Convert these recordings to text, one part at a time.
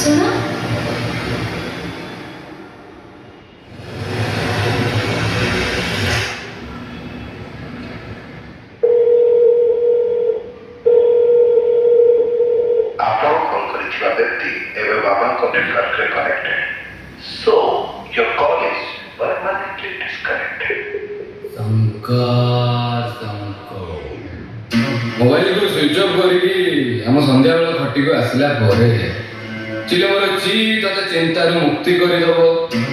ଶୁଣ ଆପଣ କଲ୍ କରିଥିବା ବ୍ୟକ୍ତି ଏବେ ବାବାଙ୍କ ନେଟୱାର୍କରେ connected so your call is permanently disconnected. ମୋବାଇଲକୁ ସୁଇଚ୍ ଅଫ୍ କରିକି ଆମ ସନ୍ଧ୍ୟାବେଳ ଖଟିକୁ ଆସିଲା ପରେ ଚିଲମର ଚି ତତେ ଚିନ୍ତାରୁ ମୁକ୍ତି କରିଦେବ।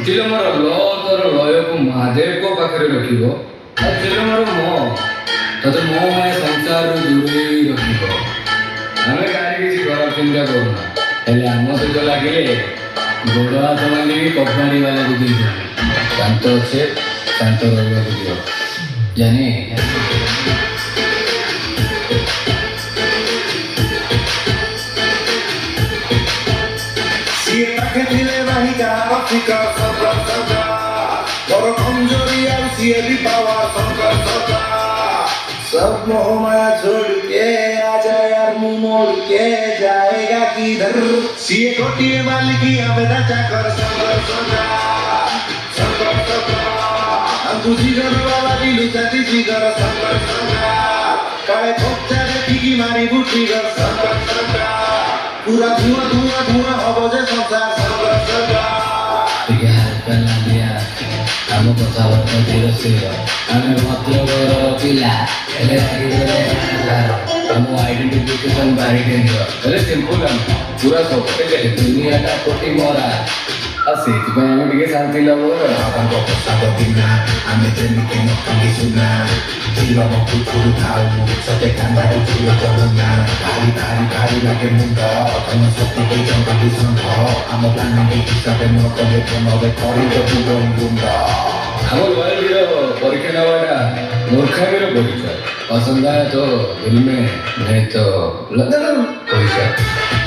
ଚିଲମର ଲ ତୋର ଲୟକୁ ମହାଦେବଙ୍କ ପାଖରେ ରଖିବ। ଆଉ ଚିଲମର ମ ତତେ ମୋହମାୟା ସଂସାରରୁ ଦୂରେଇ ରଖିବ। ଆମେ କାହାରି କିଛି ଖରାପ ଚିନ୍ତା କରୁନା, ହେଲେ ଆମ ସହିତ ଲାଗିଲେ ଗୋଡ଼ ହାତ ଭାଙ୍ଗିକି କମ୍ପାନୀ ବାଲାକୁ ଦେଇଦେବୁ। ଶାନ୍ତ ଅଛେ ଶାନ୍ତ ରହିବାକୁ ଦିଅ ଜାନି। ସିଏ ପାଖେ ଥିଲେ ନାହିଁ କାହାର ଫିକର ସଦା ସଦା ବଡ଼ କମଜୋରି ଆଉ ସିଏ ବି ପାୱାର ସଦା ସଦା सब मोह माया छोड़ के आ जा यार मुंह मोड़ के जाएगा किधर सिए गोटिए मालिकी आवेदा चाकर सदा सदा सदा सदा हम बुझी गल बाबा दिलु चाटी जिगर सदा सदा काले खोपचा देखी मारी बुटी गर सदा सदा पूरा धुआं धुआं धुआं हब जे संसार सदा सदा ଟିକେ ହାଲକା ଲାଗିଆ ଆମ କଥାବାର୍ତ୍ତା ଧୀର ସ୍ଥିର। ଆମେ ଭଦ୍ରକର ପିଲା ହେଲେ ଆମ ଆଇଡେଣ୍ଟିଫିକେସନ୍ ବାରି ଡେଞ୍ଜର ହେଲେ ସିମ୍ପଲ୍ ଆମେ ପୁରା ସବୁବେଳେ ଦୁନିଆଟା କୋଟି ମରା। ଆଉ ସେଇଥିପାଇଁ ଆମେ ଟିକେ ଶାନ୍ତି ଲାଭର। ବାବାଙ୍କ ପ୍ରସାଦ ବିନା ଆମେ ଯେମିତି ନ କାନ୍ଦି ସୁନା ଜୀବନକୁ ଛୁରୁ ଥାଉ ସତେ କାନ୍ଦାକୁ ଝିଅ ଯମୁନା ଭାରି ଭାରି ଭାରି ଲାଗେ ମୁଣ୍ଡ ଧନ ଶକ୍ତି ଜଙ୍ଗଲି ଷଣ୍ଢ ଆମ ପ୍ଲାନିଂ ହିସାବରେ ନ କଲେ ମନରେ କରିବ ଜୀବନ ଗୁଣ୍ଡ। ଆମ ଲୟାଲିର ପରୀକ୍ଷା ନେବାଟା ମୂର୍ଖାମିର ପରିଚୟ। ପସନ୍ଦ ଆଏ ତ ଦିଲ में नहीं तो लगन परिचय।